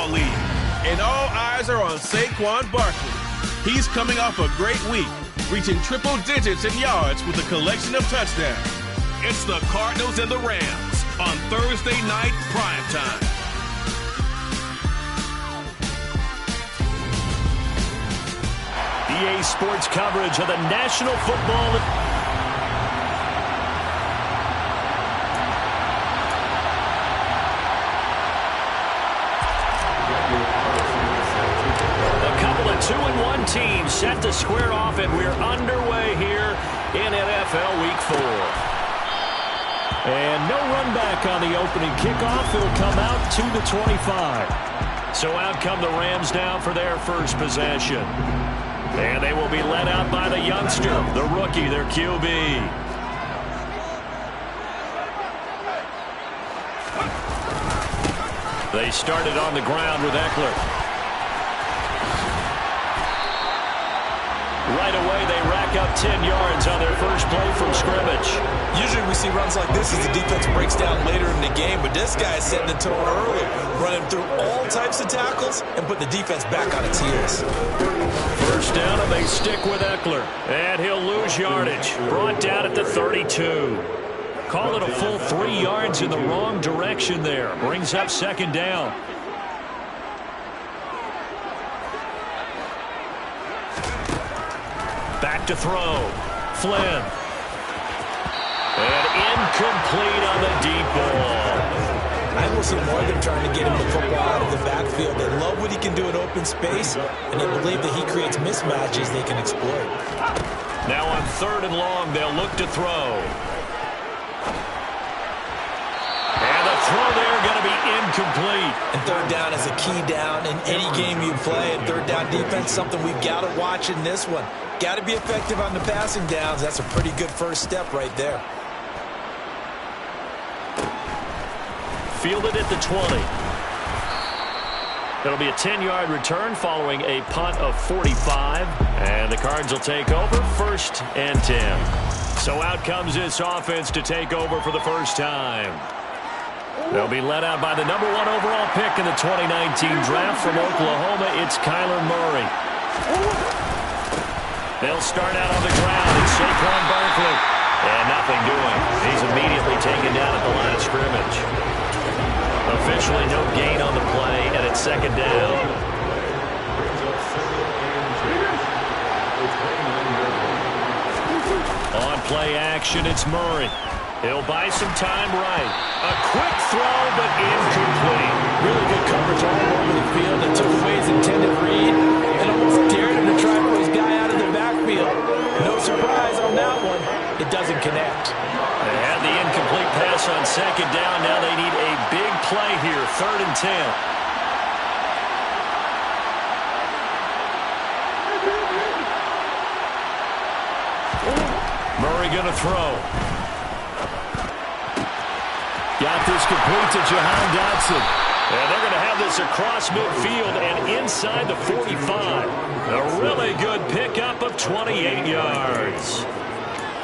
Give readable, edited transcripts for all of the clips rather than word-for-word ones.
football league. And all eyes are on Saquon Barkley. He's coming off a great week, reaching triple digits in yards with a collection of touchdowns. It's the Cardinals and the Rams on Thursday night primetime. EA Sports coverage of the National Football League. A couple of 2-1 teams set to square off, and we're underway here in NFL Week 4. And no run back on the opening kickoff. It'll come out to the 25. So out come the Rams now for their first possession. And they will be led out by the youngster, the rookie, their QB. They started on the ground with Eckler. Right away, they rack up 10 yards on their first play from scrimmage. Usually we see runs like this as the defense breaks down later in the game, but this guy is setting the tone early, running through all types of tackles and putting the defense back on its heels. First down, and they stick with Eckler. And he'll lose yardage. Brought down at the 32. Call it a full 3 yards in the wrong direction there. Brings up second down. Back to throw. Flynn. And incomplete on the deep ball. I will see more of them trying to get him the football out of the backfield. They love what he can do in open space, and they believe that he creates mismatches they can exploit. Now on 3rd and long, they'll look to throw. And the throw there going to be incomplete. And 3rd down is a key down in any game you play. And 3rd down defense, something we've got to watch in this one. Got to be effective on the passing downs. That's a pretty good first step right there. Fielded at the 20. It'll be a 10-yard return following a punt of 45. And the Cards will take over 1st and 10. So out comes this offense to take over for the first time. They'll be led out by the number 1 overall pick in the 2019 draft from Oklahoma. It's Kyler Murray. They'll start out on the ground. It's Saquon Barkley. And nothing doing. He's immediately taken down at the line of scrimmage. Officially no gain on the play, and it's 2nd down. On play action, it's Murray. He'll buy some time right. A quick throw, but incomplete. Really good coverage all over the field. It took away his intended read and almost dared him to try to pull his guy out of the backfield. No surprise on that one. It doesn't connect. They had the incomplete pass on 2nd down. Now they need a big play here, 3rd and 10. Murray going to throw. Got this complete to Jahan Dotson. And they're going to have this across midfield and inside the 45. A really good pickup of 28 yards.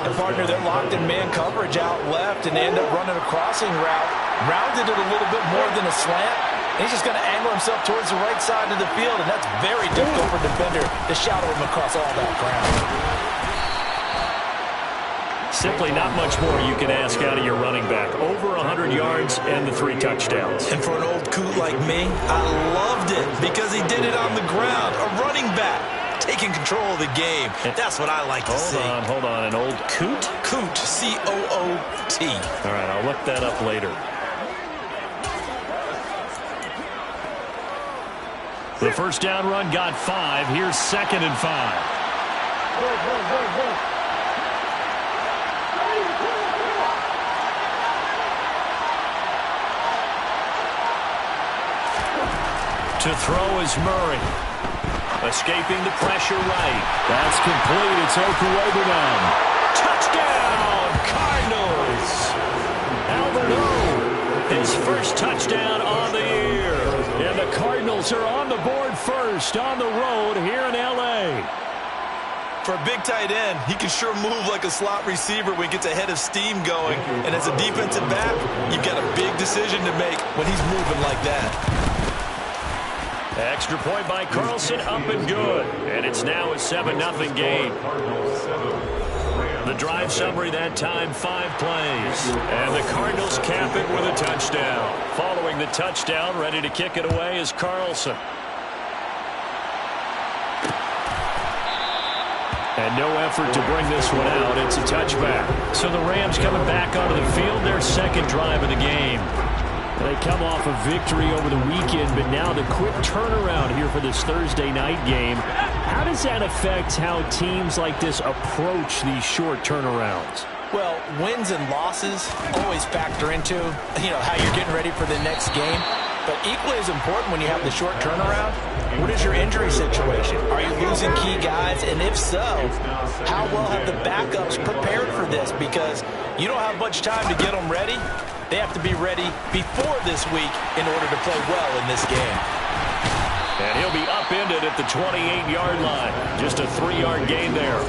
A partner that locked in man coverage out left and they end up running a crossing route. Rounded it a little bit more than a slant. And he's just going to angle himself towards the right side of the field, and that's very difficult for a defender to shadow him across all that ground. Simply not much more you can ask out of your running back. Over 100 yards and the 3 touchdowns. And for an old coot like me, I loved it because he did it on the ground. A running back taking control of the game. That's what I like to see. Hold on. An old coot? Coot, C-O-O-T. All right, I'll look that up later. The first down run got 5. Here's 2nd and 5. To throw is Murray. Escaping the pressure right. That's complete. It's Okuwebunam. Touchdown, Cardinals. Albert O, his first touchdown on the year. And the Cardinals are on the board first on the road here in L.A. For a big tight end, he can sure move like a slot receiver when he gets a head of steam going. And as a defensive back, you've got a big decision to make when he's moving like that. Extra point by Carlson, up and good. And it's now a 7-0 game. The drive summary that time, 5 plays. And the Cardinals cap it with a touchdown. Following the touchdown, ready to kick it away is Carlson. And no effort to bring this one out. It's a touchback. So the Rams coming back onto the field, their second drive of the game. They come off a victory over the weekend, but now the quick turnaround here for this Thursday night game. How does that affect how teams like this approach these short turnarounds? Well, wins and losses always factor into, how you're getting ready for the next game. But equally as important when you have the short turnaround, what is your injury situation? Are you losing key guys? And if so, how well have the backups prepared for this? Because you don't have much time to get them ready. They have to be ready before this week in order to play well in this game. And he'll be upended at the 28-yard line. Just a 3-yard gain there.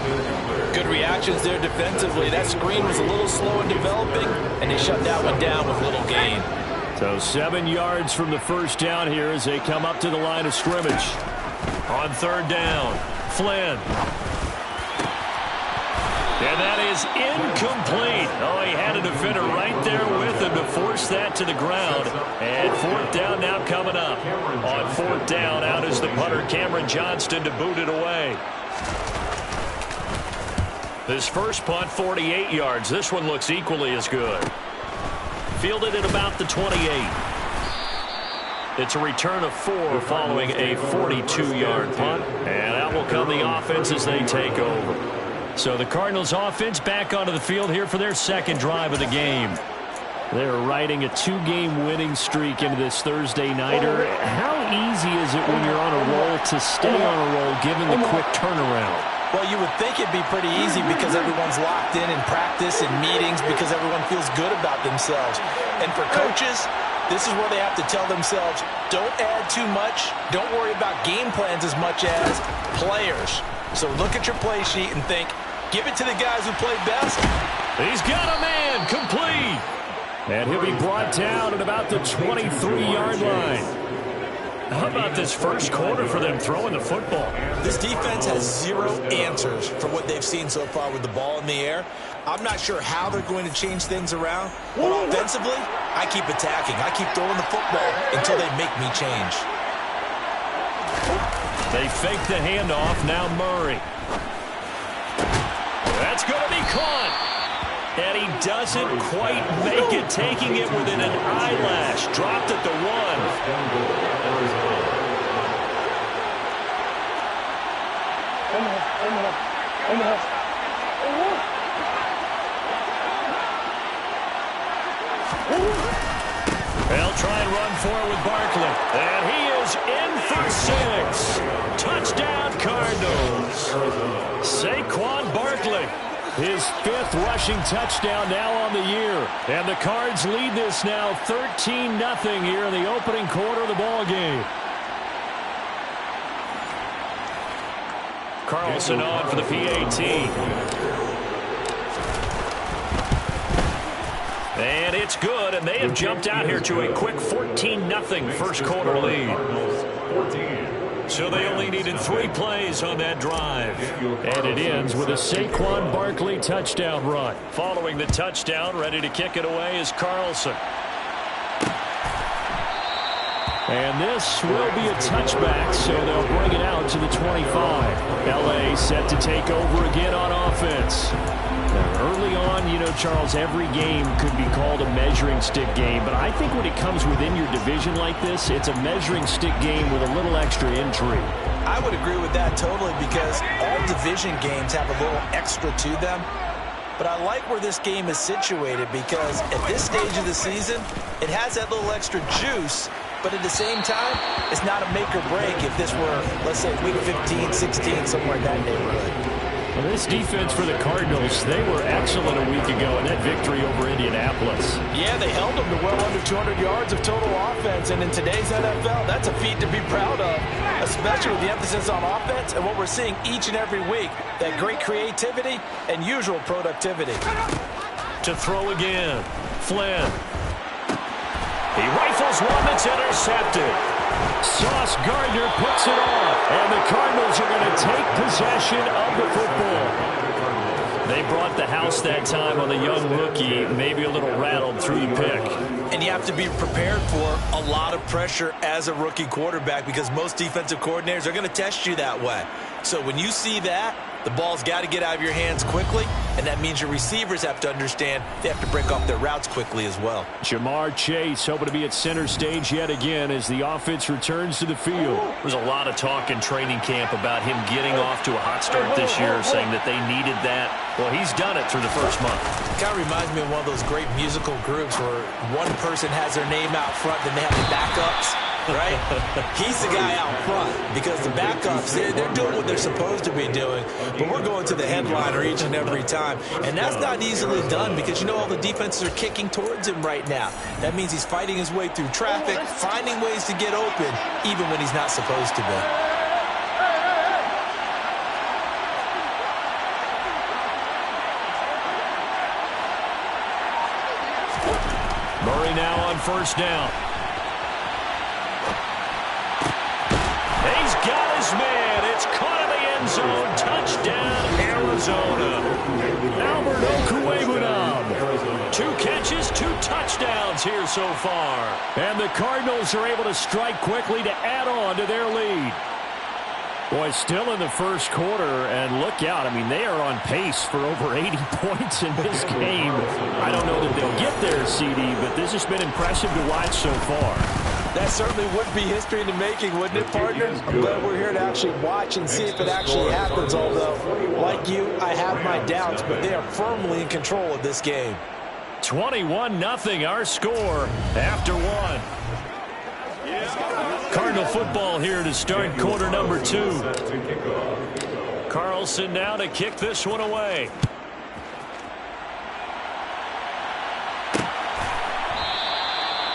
Good reactions there defensively. That screen was a little slow in developing, and they shut that one down with little gain. So 7 yards from the first down here as they come up to the line of scrimmage. On third down, Flynn. And that is incomplete. Oh, he had a defender right there with him to force that to the ground. And fourth down now coming up. On fourth down, out is the punter, Cameron Johnston, to boot it away. This first punt, 48 yards. This one looks equally as good. Fielded at about the 28. It's a return of 4 following a 42-yard punt. And out will come the offense as they take over. So the Cardinals offense back onto the field here for their second drive of the game. They're riding a 2-game winning streak into this Thursday nighter. How easy is it when you're on a roll to stay on a roll given the quick turnaround? Well, you would think it'd be pretty easy because everyone's locked in practice and meetings because everyone feels good about themselves. And for coaches, this is where they have to tell themselves, don't add too much. Don't worry about game plans as much as players. So look at your play sheet and think, give it to the guys who play best. He's got a man, complete. And he'll be brought down at about the 23-yard line. How about this first quarter for them throwing the football? This defense has 0 answers for what they've seen so far with the ball in the air. I'm not sure how they're going to change things around. But offensively, I keep attacking. I keep throwing the football until they make me change. They fake the handoff. Now Murray. That's going to be caught. And he doesn't quite make it, taking it within an eyelash. Dropped at the 1. They'll try and run for it with Barkley. And he is in for 6. Touchdown, Cardinals. Saquon Barkley. His 5th rushing touchdown now on the year. And the Cards lead this now 13-0 here in the opening quarter of the ball game. Carlson on for the PAT. And it's good, and they have jumped out here to a quick 14-0 first quarter lead. So they only needed 3 plays on that drive. And it ends with a Saquon Barkley touchdown run. Following the touchdown, ready to kick it away is Carlson. And this will be a touchback, so they'll bring it out to the 25. L.A. set to take over again on offense. Now, early on, Charles, every game could be called a measuring stick game, but I think when it comes within your division like this, it's a measuring stick game with a little extra intrigue. I would agree with that totally because all division games have a little extra to them. But I like where this game is situated because at this stage of the season, it has that little extra juice. But at the same time, it's not a make or break if this were, let's say, week 15, 16, somewhere in that neighborhood. Well, this defense for the Cardinals, they were excellent a week ago in that victory over Indianapolis. Yeah, they held them to well under 200 yards of total offense. And in today's NFL, that's a feat to be proud of, especially with the emphasis on offense and what we're seeing each and every week, that great creativity and usual productivity. To throw again, Flynn. He rifles one that's intercepted. Sauce Gardner puts it off, and the Cardinals are going to take possession of the football. They brought the house that time on the young rookie, maybe a little rattled through the pick. And you have to be prepared for a lot of pressure as a rookie quarterback because most defensive coordinators are going to test you that way. So when you see that, the ball's got to get out of your hands quickly, and that means your receivers have to understand they have to break off their routes quickly as well. Jamar Chase hoping to be at center stage yet again as the offense returns to the field. There's a lot of talk in training camp about him getting off to a hot start this year, saying that they needed that. Well, he's done it through the first month. It kind of reminds me of one of those great musical groups where one person has their name out front, then they have the backups. Right? He's the guy out front because the backups, they're doing what they're supposed to be doing, but we're going to the headliner each and every time, and that's not easily done because you know all the defenses are kicking towards him right now. That means he's fighting his way through traffic, finding ways to get open, even when he's not supposed to be. Murray now on first down. He's got his man. It's caught in the end zone. Touchdown, Arizona. Albert Okwuegbunam. 2 catches, 2 touchdowns here so far. And the Cardinals are able to strike quickly to add on to their lead. Boy, still in the first quarter, and look out. I mean, they are on pace for over 80 points in this game. I don't know that they'll get there, CD, but this has been impressive to watch so far. That certainly would be history in the making, wouldn't it, partner? I'm glad we're here to actually watch and see if it actually happens, although, like you, I have my doubts, but they are firmly in control of this game. 21-0 our score after 1. Cardinal football here to start quarter number 2. Carlson now to kick this one away.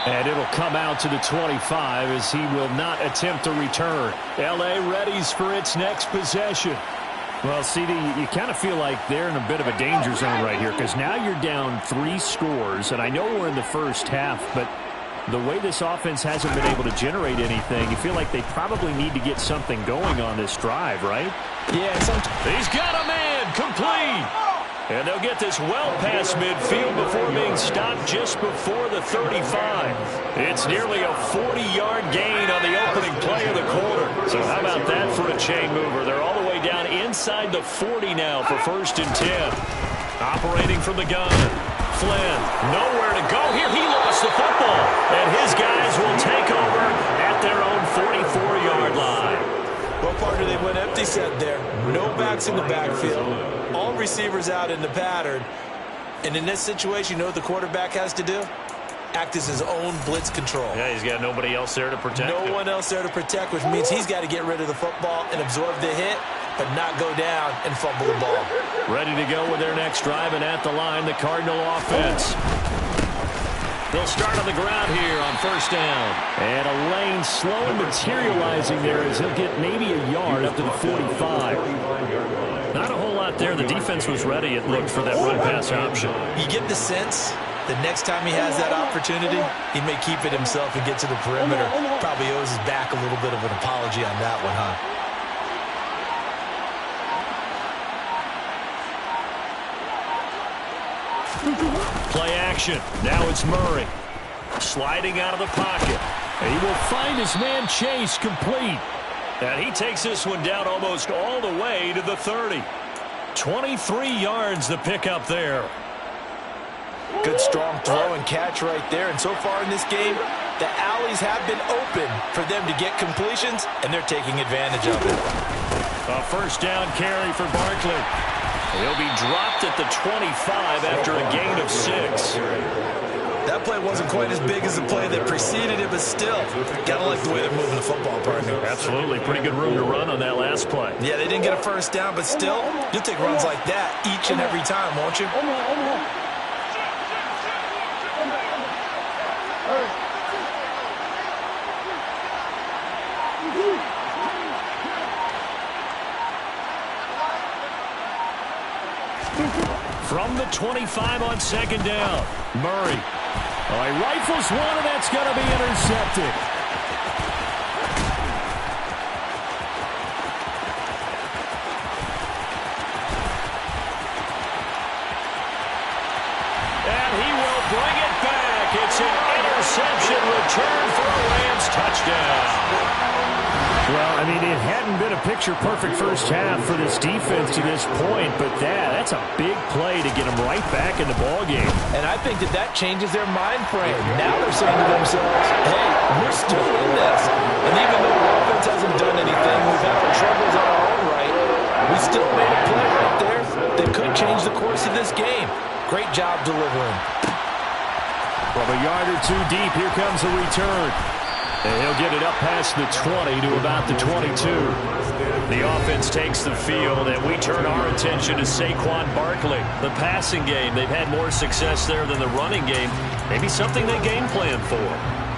And it'll come out to the 25 as he will not attempt a return. L.A. readies for its next possession. Well, CD, you kind of feel like they're in a bit of a danger zone right here because now you're down 3 scores, and I know we're in the first half, but the way this offense hasn't been able to generate anything, you feel like they probably need to get something going on this drive, right? Yeah, he's got a man, complete. And they'll get this well past midfield before being stopped just before the 35. It's nearly a 40-yard gain on the opening play of the quarter. So how about that for a chain mover? They're all the way down inside the 40 now for 1st and 10. Operating from the gun. Flynn, nowhere to go here. He lost the football. And his guys will take over at their own 44-yard line. Well, partner, they went empty set there. No backs in the backfield. All receivers out in the pattern. And in this situation, you know what the quarterback has to do? Act as his own blitz control. Yeah, he's got nobody else there to protect him. No one else there to protect, which means he's got to get rid of the football and absorb the hit, but not go down and fumble the ball. Ready to go with their next drive, and at the line, the Cardinal offense. They'll start on the ground here on 1st down. And a lane slow materializing there as he'll get maybe a yard up to the 45. Not a whole lot there. The defense was ready, it looked, for that run-pass option. You get the sense the next time he has that opportunity, he may keep it himself and get to the perimeter. Probably owes his back a little bit of an apology on that one, huh? Play action. Now it's Murray. Sliding out of the pocket. And he will find his man Chase complete. And he takes this one down almost all the way to the 30. 23 yards the pickup there. Good strong throw and catch right there. And so far in this game, the alleys have been open for them to get completions, and they're taking advantage of it. A 1st down carry for Barkley. He'll be dropped at the 25 after a gain of 6. That play wasn't quite as big as the play that preceded it, but still, gotta like the way they're moving the football, partner. Absolutely. Pretty good room to run on that last play. Yeah, they didn't get a 1st down, but still, you'll take runs like that each and every time, won't you? From the 25 on 2nd down, Murray. Oh, he rifles one, and that's going to be intercepted. return for a Rams touchdown. Well, I mean, it hadn't been a picture-perfect first half for this defense to this point, but that's a big play to get them right back in the ballgame. And I think that changes their mind frame. Now they're saying to themselves, hey, we're still in this. And even though the offense hasn't done anything, we've had our troubles on our own right, we still made a play right there that could change the course of this game. Great job delivering. From a yard or two deep, here comes the return. And he'll get it up past the 20 to about the 22. The offense takes the field, and we turn our attention to Saquon Barkley. The passing game, they've had more success there than the running game. Maybe something they game plan for.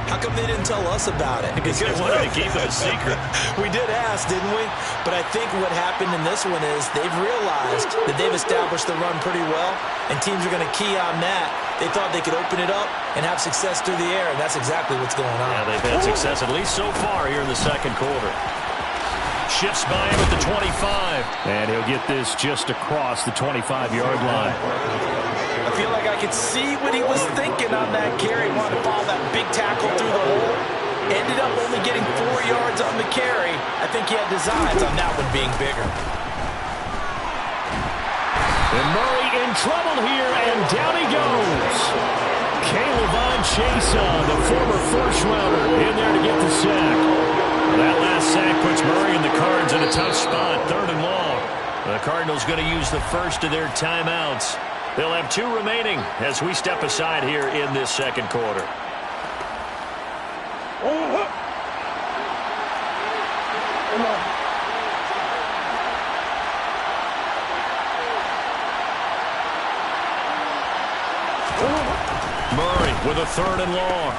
How come they didn't tell us about it? Because they wanted to keep it a secret. We did ask, didn't we? But I think what happened in this one is they've realized that they've established the run pretty well, and teams are going to key on that. They thought they could open it up and have success through the air, and that's exactly what's going on. Yeah, they've had success at least so far here in the second quarter. Shifts by him at the 25. And he'll get this just across the 25-yard line. I feel like I could see what he was thinking on that carry. Wanted to follow that big tackle through the hole. Ended up only getting 4 yards on the carry. I think he had designs on that one being bigger. And Murray in trouble here, and down he goes. Caleb Chason, the former first-rounder, in there to get the sack. That last sack puts Murray and the Cards in a tough spot, 3rd and long. The Cardinals going to use the first of their timeouts. They'll have 2 remaining as we step aside here in this second quarter. Murray with a 3rd and long.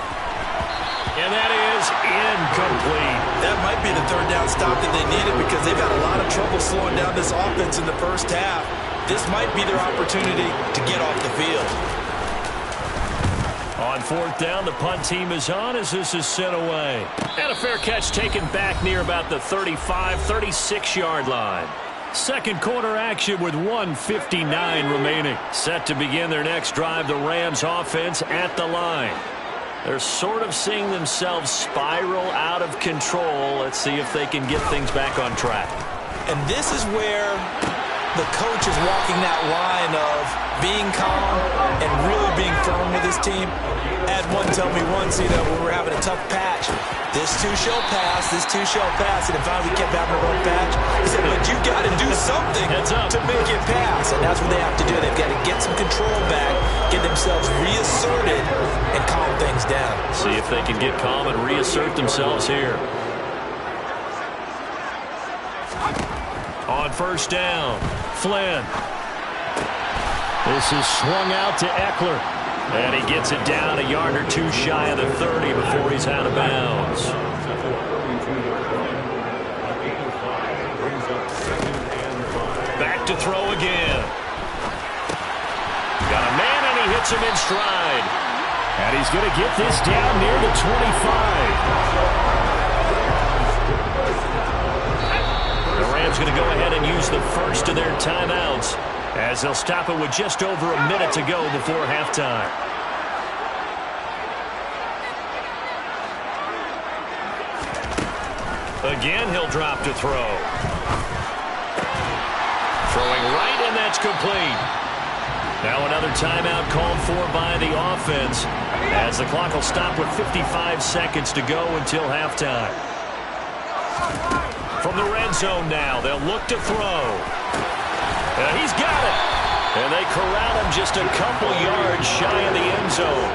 And that is incomplete. That might be the 3rd down stop that they needed because they've had a lot of trouble slowing down this offense in the first half. This might be their opportunity to get off the field. On 4th down, the punt team is on as this is sent away. And a fair catch taken back near about the 35, 36-yard line. Second quarter action with 1:59 remaining. Set to begin their next drive, the Rams offense at the line. They're sort of seeing themselves spiral out of control. Let's see if they can get things back on track. And this is where the coach is walking that line of being calm and really being firm with his team. I had one tell me once, when we were having a tough patch, this too shall pass, this too shall pass, and finally we kept having a rough patch. He said, but you got to do something to make it pass, and that's what they have to do. They've got to get some control back, get themselves reasserted, and calm things down. See if they can get calm and reassert themselves here. On 1st down, Flynn. This is swung out to Eckler. And he gets it down a yard or 2 shy of the 30 before he's out of bounds. Back to throw again. Got a man, and he hits him in stride. And he's going to get this down near the 25. The Rams going to go ahead and use the first of their timeouts as they'll stop it with just over a minute to go before halftime. Again, he'll drop to throw. Throwing right, and that's complete. Now another timeout called for by the offense as the clock will stop with 55 seconds to go until halftime. From the red zone now, they'll look to throw. He's got it. And they corral him just a couple yards shy of the end zone.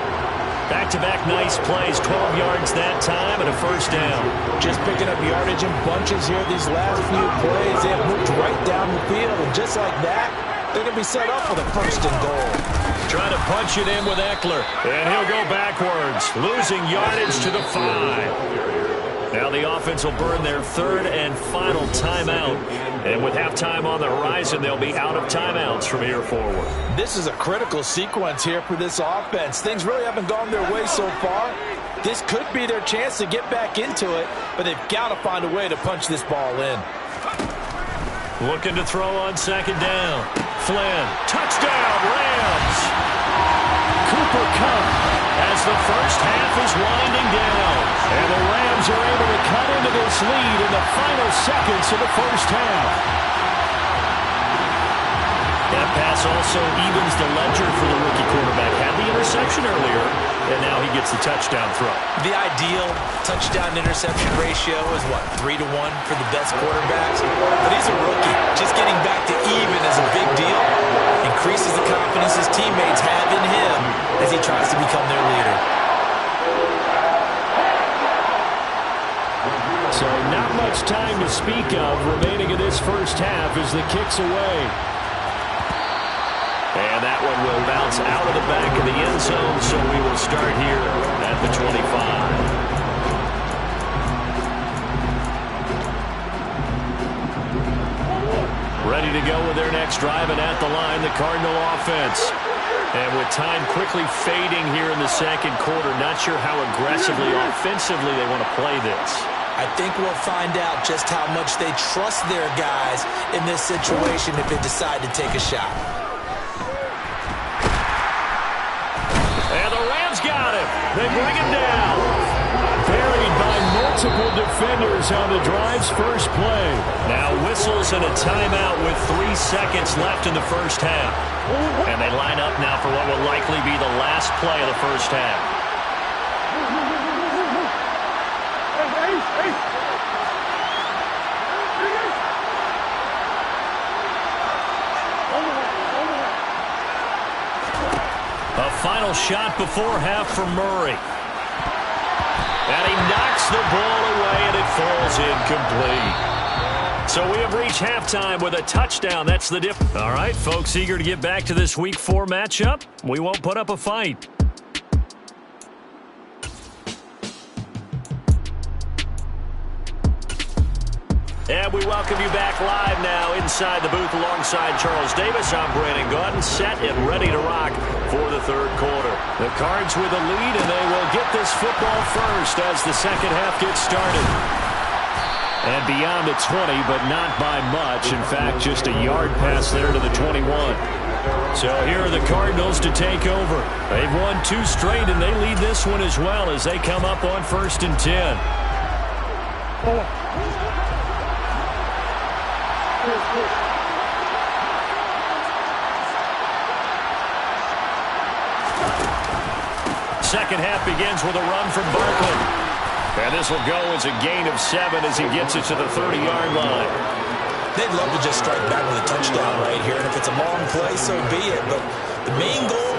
Back-to-back nice plays, 12 yards that time and a 1st down. Just picking up yardage in bunches here these last few plays. They have moved right down the field, and just like that, they're going to be set up for the 1st and goal. Trying to punch it in with Eckler. And he'll go backwards, losing yardage to the 5. Now the offense will burn their 3rd and final timeout. And with halftime on the horizon, they'll be out of timeouts from here forward. This is a critical sequence here for this offense. Things really haven't gone their way so far. This could be their chance to get back into it, but they've got to find a way to punch this ball in. Looking to throw on 2nd down. Flynn, touchdown, Rams! Cooper Kupp has the first half is winding down. And the Rams are able to cut into this lead in the final seconds of the first half. That pass also evens the ledger for the rookie quarterback. Had the interception earlier, and now he gets the touchdown throw. The ideal touchdown-interception ratio is, what, 3-1 for the best quarterbacks? But he's a rookie. Just getting back to even is a big deal. Increases the confidence his teammates have in him as he tries to become their leader. So not much time to speak of remaining in this first half as the kick's away. And that one will bounce out of the back of the end zone, so we will start here at the 25. Ready to go with their next drive, and at the line, the Cardinal offense. And with time quickly fading here in the second quarter, not sure how aggressively, offensively they want to play this. I think we'll find out just how much they trust their guys in this situation if they decide to take a shot. And the Rams got him. They bring him down. Buried by multiple defenders on the drive's first play. Now whistles and a timeout with 3 seconds left in the first half. And they line up now for what will likely be the last play of the first half. A final shot before half for Murray. And he knocks the ball away, and it falls incomplete. So we have reached halftime with a touchdown. That's the dip. All right, folks, eager to get back to this Week 4 matchup. We won't put up a fight. And we welcome you back live now inside the booth alongside Charles Davis. I'm Brandon Gaudin, set and ready to rock for the third quarter. The Cards with a lead, and they will get this football first as the second half gets started. And beyond the 20, but not by much. In fact, just a yard pass there to the 21. So here are the Cardinals to take over. They've won 2 straight, and they lead this one as well as they come up on 1st and 10. Second half begins with a run from Barkley. And this will go as a gain of 7 as he gets it to the 30-yard line. They'd love to just strike back with a touchdown right here. And if it's a long play, so be it. But the main goal,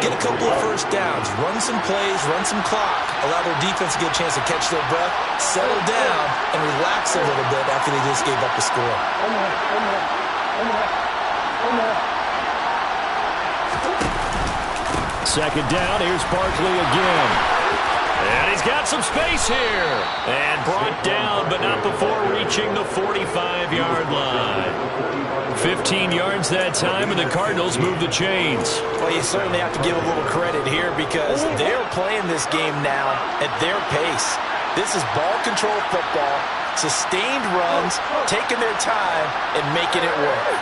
get a couple of first downs, run some plays, run some clock, allow their defense to get a chance to catch their breath, settle down, and relax a little bit after they just gave up the score. Second down, here's Barkley again. And he's got some space here. And brought down, but not before reaching the 45-yard line. 15 yards that time, and the Cardinals move the chains. Well, you certainly have to give a little credit here because they're playing this game now at their pace. This is ball control football, sustained runs, taking their time, and making it work.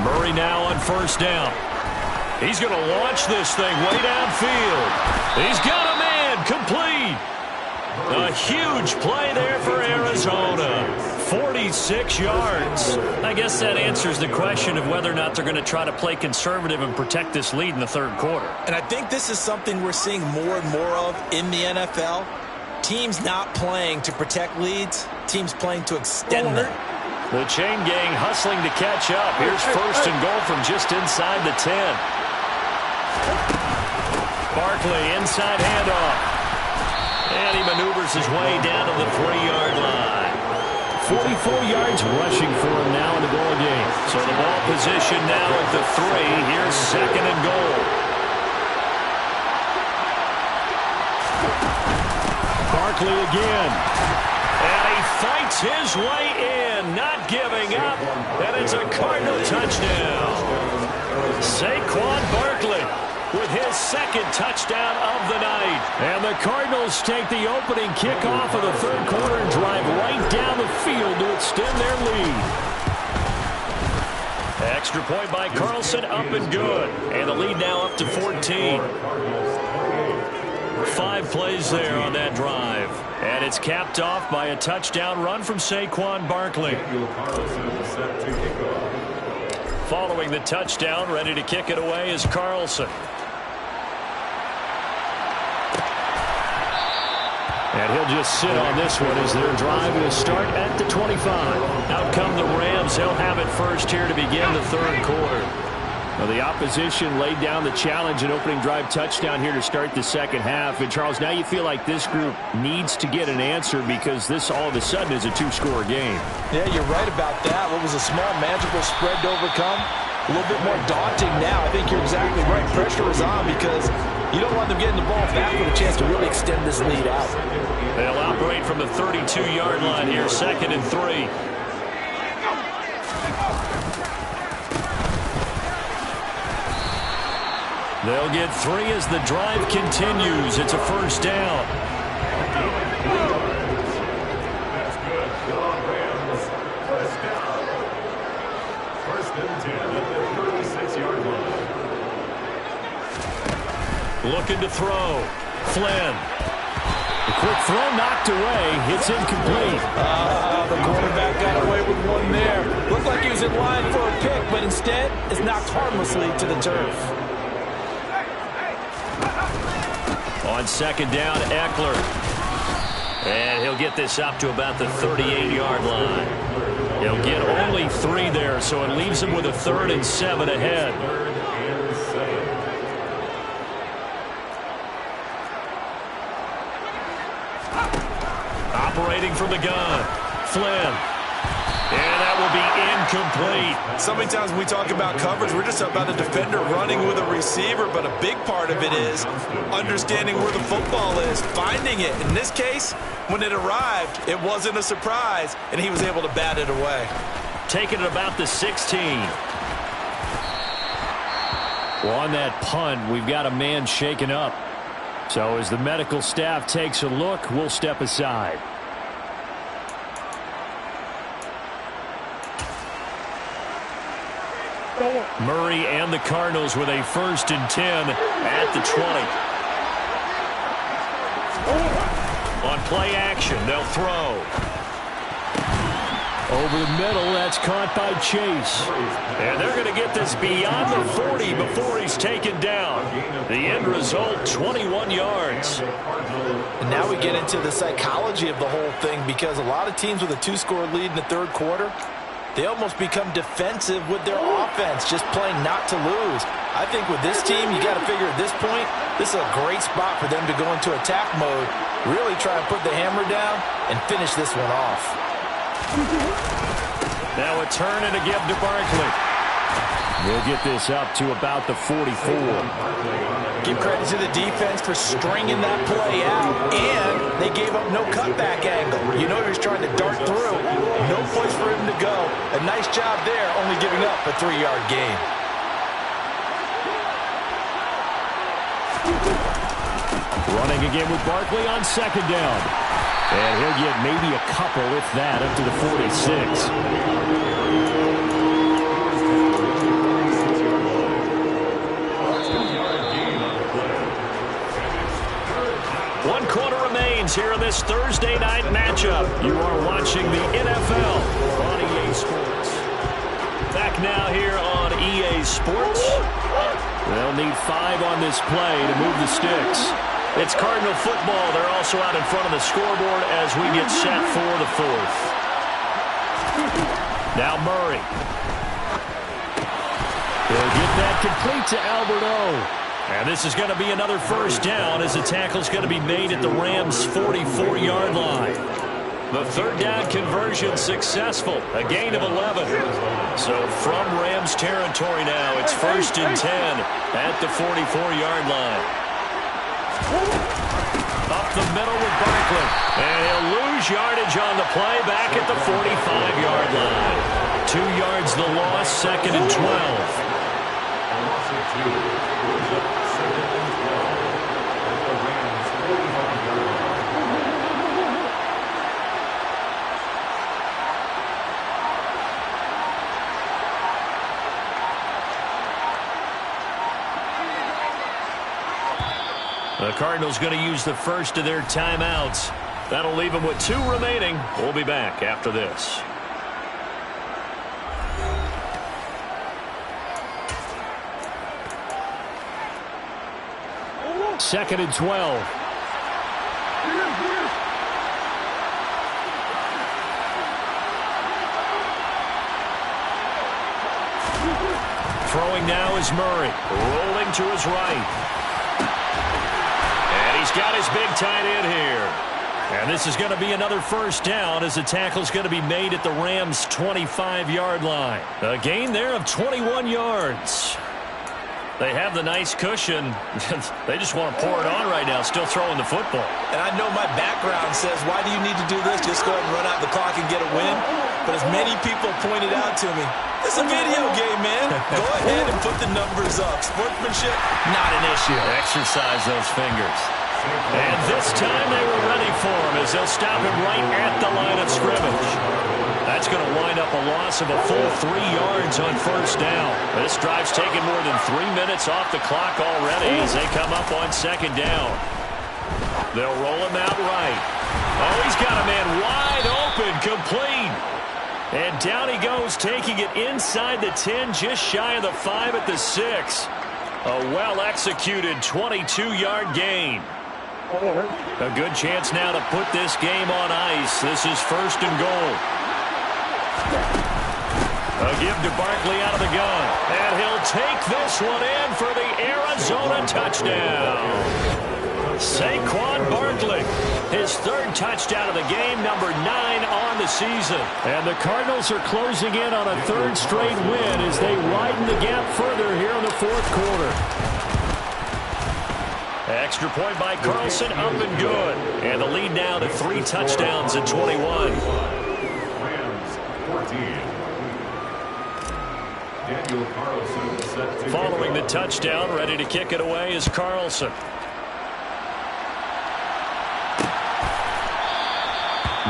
Murray now on first down. He's going to launch this thing way downfield. He's got a man complete. A huge play there for Arizona. 46 yards. I guess that answers the question of whether or not they're going to try to play conservative and protect this lead in the third quarter. And I think this is something we're seeing more and more of in the NFL. Teams not playing to protect leads, teams playing to extend them. The chain gang hustling to catch up. Here's first and goal from just inside the 10. Barkley, inside handoff. And he maneuvers his way down to the 3-yard line. 44 yards rushing for him now in the ball game. So the ball position now at the 3. Here's second and goal. Barkley again. And he fights his way in, not giving up. And it's a Cardinal touchdown. Saquon Barkley with his second touchdown of the night. And the Cardinals take the opening kickoff of the third quarter and drive right down the field to extend their lead. Extra point by Carlson, up and good. And the lead now up to 14. 5 plays there on that drive. And it's capped off by a touchdown run from Saquon Barkley. Following the touchdown, ready to kick it away is Carlson. And he'll just sit on this one as their drive will start at the 25. Out come the Rams. They'll have it first here to begin the third quarter. Well, the opposition laid down the challenge and opening drive touchdown here to start the second half. And, Charles, now you feel like this group needs to get an answer because this all of a sudden is a 2-score game. Yeah, you're right about that. What was a small, manageable spread to overcome, a little bit more daunting now. I think you're exactly right. Pressure is on because you don't want them getting the ball back with a chance to really extend this lead out. They'll operate from the 32-yard line here, 2nd and 3. They'll get 3 as the drive continues. It's a first down. Looking to throw. Flynn. The quick throw knocked away. It's incomplete. The quarterback got away with one there. Looked like he was in line for a pick, but instead it's knocked harmlessly to the turf. On 2nd down, Eckler. And he'll get this up to about the 38-yard line. He'll get only 3 there, so it leaves him with a 3rd and 7 ahead. Operating from the gun, Flynn. And that will be incomplete. So many times when we talk about coverage, we're just about a defender running with a receiver, but a big part of it is understanding where the football is, finding it. In this case, when it arrived, it wasn't a surprise, and he was able to bat it away. Taking it about the 16. Well, on that punt, we've got a man shaken up. So as the medical staff takes a look, we'll step aside. Murray and the Cardinals with a 1st and 10 at the 20. On play action, they'll throw. Over the middle, that's caught by Chase. And they're going to get this beyond the 40 before he's taken down. The end result, 21 yards. And now we get into the psychology of the whole thing because a lot of teams with a 2-score lead in the third quarter, they almost become defensive with their offense, just playing not to lose. I think with this team, you got to figure at this point, this is a great spot for them to go into attack mode, really try and put the hammer down and finish this one off. Now a turn and a give to Barkley. They'll get this up to about the 44. Give credit to the defense for stringing that play out, and they gave up no cutback angle. You know he was trying to dart through. No place for him to go. A nice job there, only giving up a 3-yard gain. Running again with Barkley on 2nd down. And he'll get maybe a couple, if that, up to the 46. One quarter remains here in this Thursday night matchup. You are watching the NFL on EA Sports. Back now here on EA Sports. They'll need 5 on this play to move the sticks. It's Cardinal football. They're also out in front of the scoreboard as we get set for the 4th. Now Murray. They'll get that complete to Alberto. And this is going to be another first down as the tackle's going to be made at the Rams' 44-yard line. The 3rd down conversion successful, a gain of 11. So from Rams territory now, it's 1st and 10 at the 44-yard line. Up the middle with Barkley. And he'll lose yardage on the play back at the 45-yard line. 2 yards the loss, 2nd and 12. The Cardinals going to use the first of their timeouts. That'll leave them with 2 remaining. We'll be back after this. Second and 12. Throwing now is Murray. Rolling to his right. And he's got his big tight end here. And this is going to be another first down as the tackle is going to be made at the Rams' 25-yard line. A gain there of 21 yards. They have the nice cushion. They just want to pour it on right now, still throwing the football. And I know my background says, why do you need to do this? Just go ahead and run out the clock and get a win. But as many people pointed out to me, it's a video game, man. Go ahead and put the numbers up. Sportsmanship, not an issue. Exercise those fingers. And this time they were ready for him as they'll stop him right at the line of scrimmage. That's going to wind up a loss of a full 3 yards on first down. This drive's taken more than 3 minutes off the clock already as they come up on second down. They'll roll him out right. Oh, he's got a man wide open, complete. And down he goes, taking it inside the 10, just shy of the 5 at the 6. A well-executed 22-yard gain. A good chance now to put this game on ice. This is first and goal. A give to Barkley out of the gun. And he'll take this one in for the Arizona touchdown. Saquon Barkley, his 3rd touchdown of the game, number 9 on the season. And the Cardinals are closing in on a 3rd straight win as they widen the gap further here in the 4th quarter. Extra point by Carlson, up and good. And the lead now to 3 touchdowns at 21. Following the touchdown, ready to kick it away is Carlson.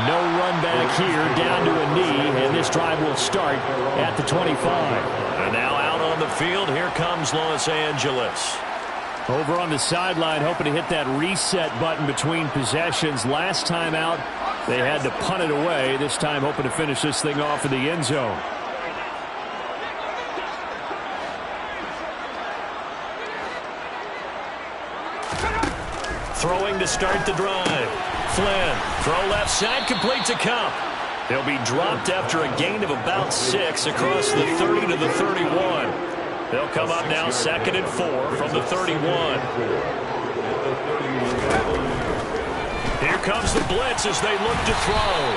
No run back here, down to a knee, and this drive will start at the 25. And now out on the field, here comes Los Angeles. Over on the sideline, hoping to hit that reset button between possessions. Last time out, they had to punt it away. This time, hoping to finish this thing off in the end zone. Throwing to start the drive. Flynn, throw left side, complete to Cup. He'll be dropped after a gain of about 6 across the 30 to the 31. They'll come up now 2nd and 4 from the 31. Here comes the blitz as they look to throw.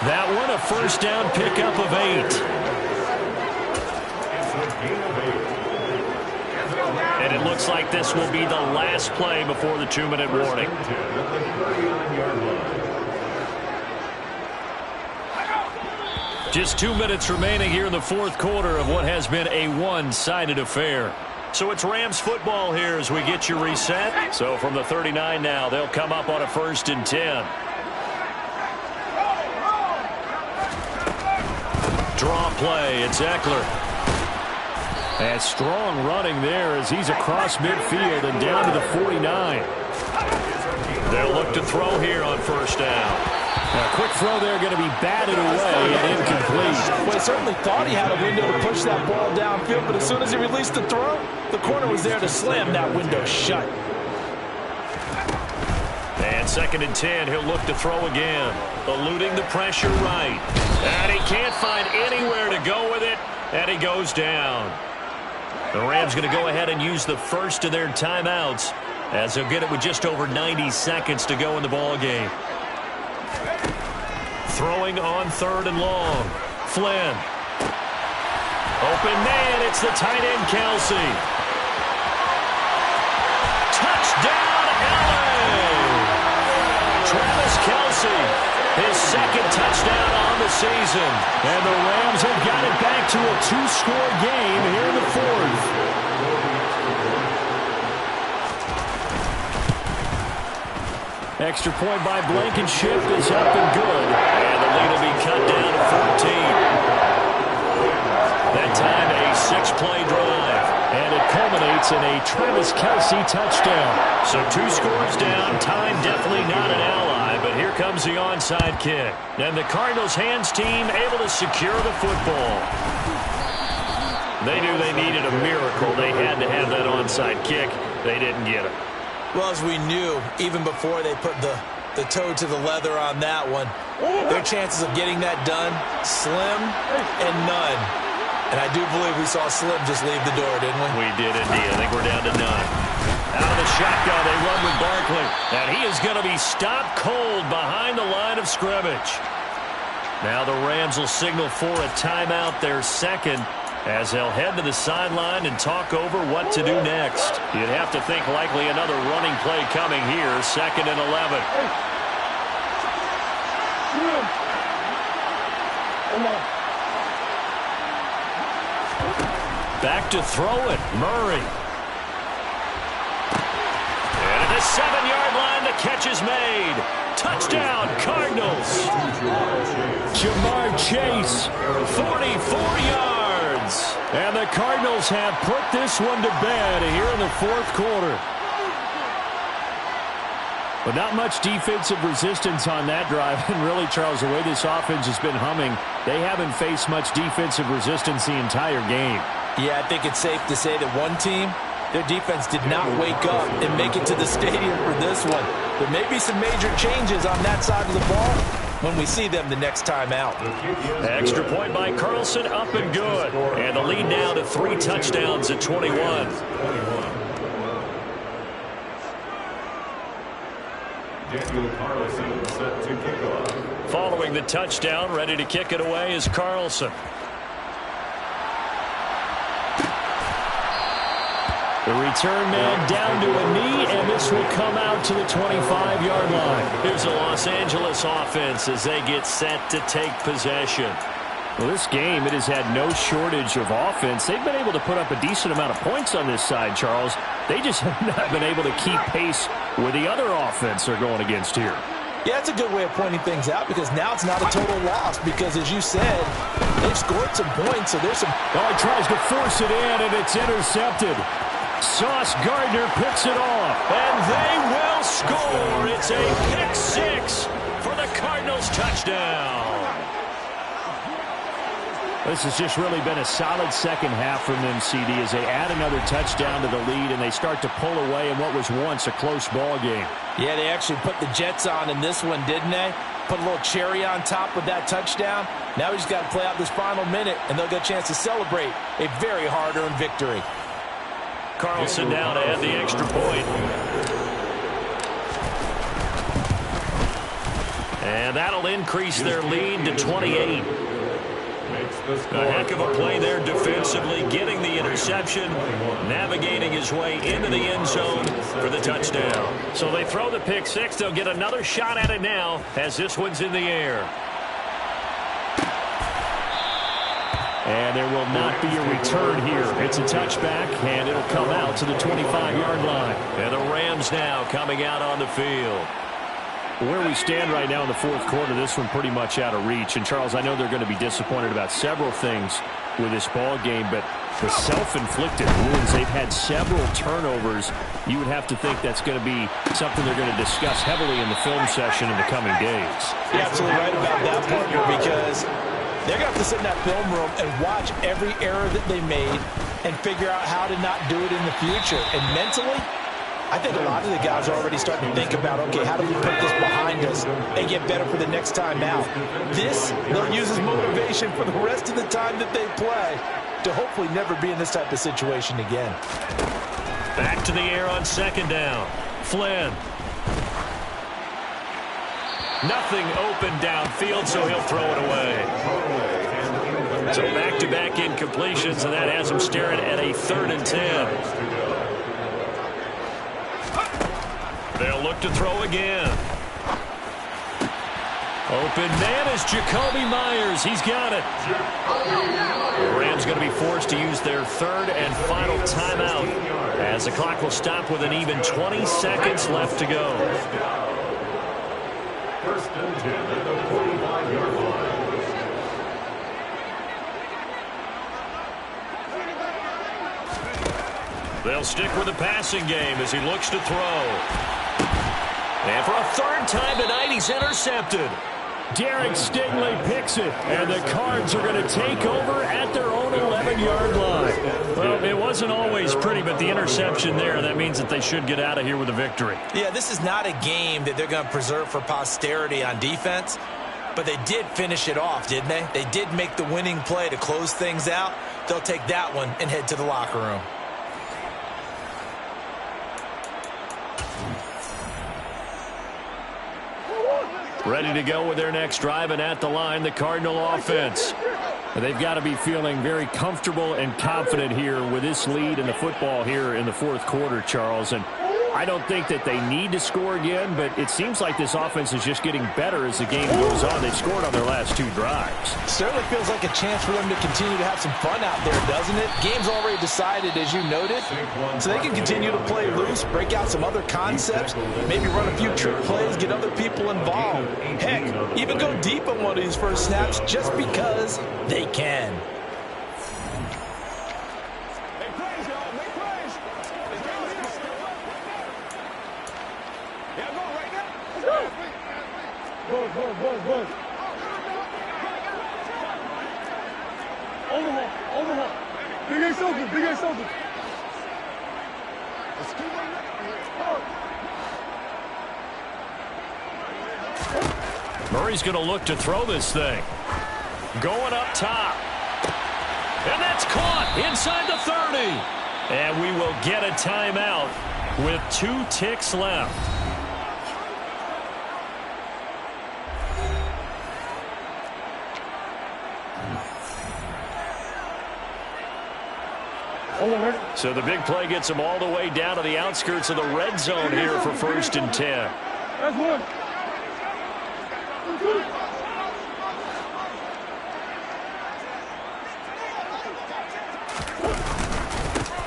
That one a first down pickup of 8. And it looks like this will be the last play before the 2-minute warning. Just 2 minutes remaining here in the 4th quarter of what has been a one-sided affair. So it's Rams football here as we get you reset. So from the 39 now, they'll come up on a 1st and 10. Draw play, it's Eckler. And strong running there as he's across midfield and down to the 49. They'll look to throw here on first down. A quick throw there, going to be batted away and incomplete. Well, he certainly thought he had a window to push that ball downfield, but as soon as he released the throw, the corner was there to slam that window shut. And 2nd and 10, he'll look to throw again. Eluding the pressure right. And he can't find anywhere to go with it, and he goes down. The Rams going to go ahead and use the first of their timeouts as they'll get it with just over 90 seconds to go in the ball game. Throwing on 3rd and long. Flynn. Open man, it's the tight end Kelsey. Touchdown, LA! Travis Kelsey, his 2nd touchdown on the season. And the Rams have got it back to a 2-score game here in the 4th. Extra point by Blankenship is up and good. And the lead will be cut down to 14. That time a 6-play drive. And it culminates in a Travis Kelce touchdown. So 2 scores down. Time definitely not an ally, but here comes the onside kick. And the Cardinals hands team able to secure the football. They knew they needed a miracle. They had to have that onside kick. They didn't get it. Well, as we knew, even before they put the toe to the leather on that one, their chances of getting that done, slim and none. And I do believe we saw Slim just leave the door, didn't we? We did indeed. I think we're down to none. Out of the shotgun, they run with Barkley. And he is going to be stopped cold behind the line of scrimmage. Now the Rams will signal for a timeout, their second, as they'll head to the sideline and talk over what to do next. You'd have to think likely another running play coming here, 2nd and 11. Back to throw it, Murray. And at the 7-yard line, the catch is made. Touchdown, Cardinals. Jamar Chase, 44 yards. And the Cardinals have put this one to bed here in the 4th quarter. But not much defensive resistance on that drive. And really, Charles, the way this offense has been humming, they haven't faced much defensive resistance the entire game. Yeah, I think it's safe to say that one team, their defense did not wake up and make it to the stadium for this one. There may be some major changes on that side of the ball when we see them the next time out. Extra point by Carlson, up and good. And the lead now to 3 touchdowns at 21. Following the touchdown, ready to kick it away is Carlson. The return man down to a knee, and this will come out to the 25-yard line. Here's the Los Angeles offense as they get set to take possession. Well, this game, it has had no shortage of offense. They've been able to put up a decent amount of points on this side, Charles. They just have not been able to keep pace with the other offense they're going against here. Yeah, that's a good way of pointing things out because now it's not a total loss because, as you said, they've scored some points, so there's some... Oh, he tries to force it in, and it's intercepted. Sauce Gardner picks it off, and they will score. It's a pick 6 for the Cardinals touchdown. This has just really been a solid second half from them, CD, as they add another touchdown to the lead and they start to pull away in what was once a close ball game. Yeah, they actually put the Jets on in this one, didn't they? Put a little cherry on top with that touchdown. Now we just got to play out this final minute, and they'll get a chance to celebrate a very hard-earned victory. Carlson now to add the extra point. And that'll increase their lead to 28. A heck of a play there defensively, getting the interception, navigating his way into the end zone for the touchdown. So they throw the pick 6. They'll get another shot at it now as this one's in the air. And there will not be a return here. It's a touchback, and it'll come out to the 25-yard line. And the Rams now coming out on the field. Where we stand right now in the 4th quarter, this one pretty much out of reach. And, Charles, I know they're going to be disappointed about several things with this ball game, but the self-inflicted wounds, they've had several turnovers. You would have to think that's going to be something they're going to discuss heavily in the film session in the coming days. You're absolutely right about that, partner, because they're going to have to sit in that film room and watch every error that they made and figure out how to not do it in the future. And mentally, I think a lot of the guys are already starting to think about, okay, how do we put this behind us and get better for the next time out? This, they'll use as motivation for the rest of the time that they play to hopefully never be in this type of situation again. Back to the air on 2nd down. Flynn. Nothing open downfield, so he'll throw it away. So back-to-back incompletions, and that has him staring at a 3rd and 10. They'll look to throw again. Open man is Jacoby Myers. He's got it. The Rams going to be forced to use their 3rd and final timeout as the clock will stop with an even 20 seconds left to go. 1st and 10 at the 45-yard line. They'll stick with the passing game as he looks to throw. And for a third time tonight, he's intercepted. Derek Stingley picks it, and the Cards are going to take over at their own 11-yard line. Well, it wasn't always pretty, but the interception there, that means that they should get out of here with a victory. Yeah, this is not a game that they're going to preserve for posterity on defense, but they did finish it off, didn't they? They did make the winning play to close things out. They'll take that one and head to the locker room. Ready to go with their next drive, and at the line, the Cardinal offense. They've got to be feeling very comfortable and confident here with this lead in the football here in the fourth quarter, Charles. And I don't think that they need to score again, but it seems like this offense is just getting better as the game goes on. They've scored on their last 2 drives. Certainly feels like a chance for them to continue to have some fun out there, doesn't it? Game's already decided, as you noted, so they can continue to play loose, break out some other concepts, maybe run a few trick plays, get other people involved. Heck, even go deep on one of these first snaps just because they can. Overhaul. Big Ace open. Murray's going to look to throw this thing. Going up top. And that's caught inside the 30. And we will get a timeout with 2 ticks left. So the big play gets them all the way down to the outskirts of the red zone here for 1st and 10. That's one.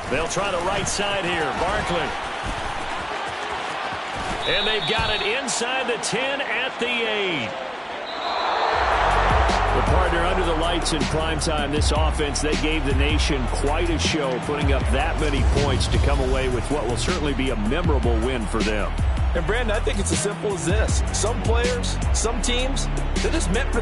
They'll try the right side here. Barkley. And they've got it inside the 10 at the 8. The partner under the lights in primetime, this offense, they gave the nation quite a show, putting up that many points to come away with what will certainly be a memorable win for them. And, Brandon, I think it's as simple as this. Some players, some teams, they're just meant for